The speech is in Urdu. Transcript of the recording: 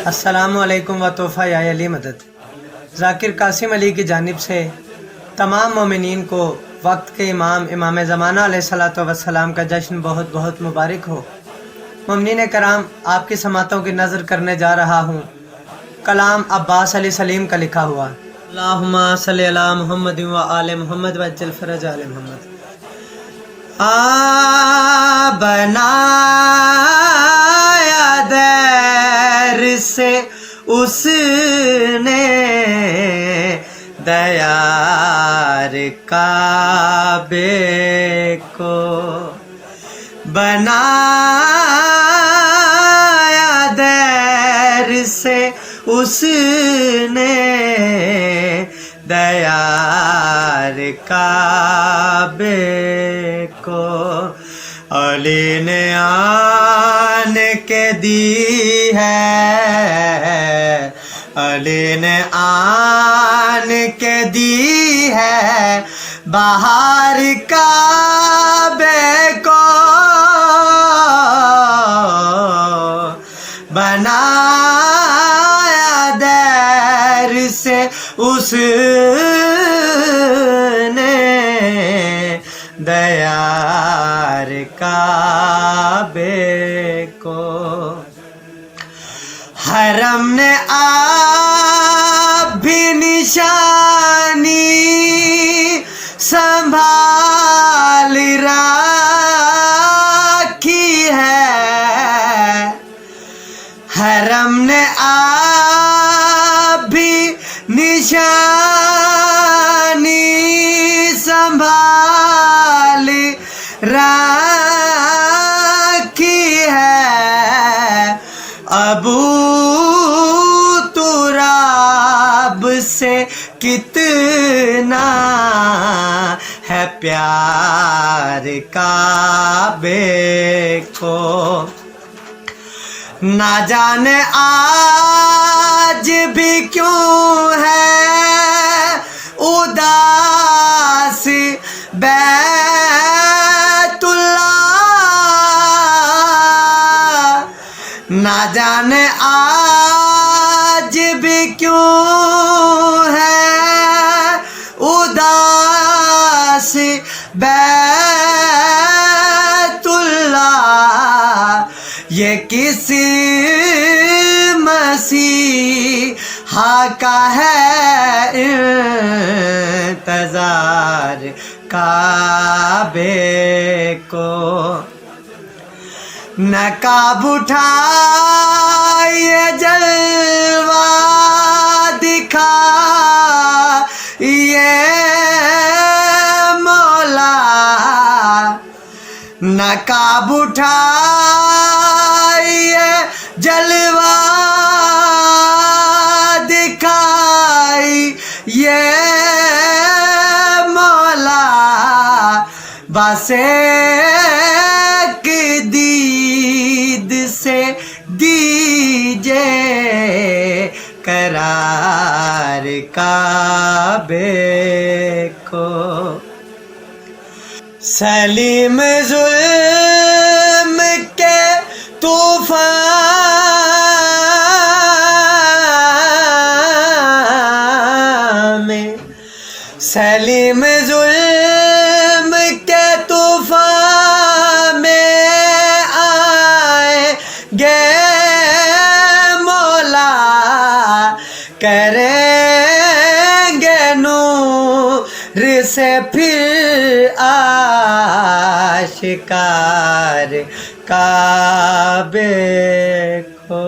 السلام علیکم و تحفہ یا علی مدد۔ ذاکر قاسم علی کی جانب سے تمام مومنین کو وقت کے امام زمانہ علیہ الصلوۃ والسلام کا جشن بہت بہت مبارک ہو۔ مومنین کرام، آپ کی سماعتوں کی نظر کرنے جا رہا ہوں کلام عباس علی سلیم کا لکھا ہوا۔ اللہم صلی علی محمد و آل محمد وعجل فرج آل محمد۔ بنایا دیر سے اس نے دیار کعبے کو، بنایا دیر سے اس نے دیار کعبے کو، علی نے آن کے دی ہے، علی نے آن کے دی ہے بہار کعبے کو، بنایا دیر سے اس نے دیار کعبے کو، حرم نے آپ بھی نشانی سنبھال رکھی ہے، حرم نے آپ بھی نشانی سنبھال رکھی ہے، ابو تراب سے کتنا ہے پیار کعبے کو، نہ جانے آج بھی کیوں ہے اداس بیت اللہ، نہ جانے آج بھی کیوں ہے اداس بیت اللہ، یہ کسی مسیحا کا ہے انتظار کعبے کو، نقاب اٹھائے جلوہ دکھا یہ مولا، نقاب اٹھائے جلوہ دکھائی یہ مولا، بس ایک دید سے دیجے قرار کعبے کو، سلیم ظلم کے طوفان میں، سلیم ظلم کے طوفان میں آئیں گے مولا، کریں گے نور سے پھر آشکار کعبے کو۔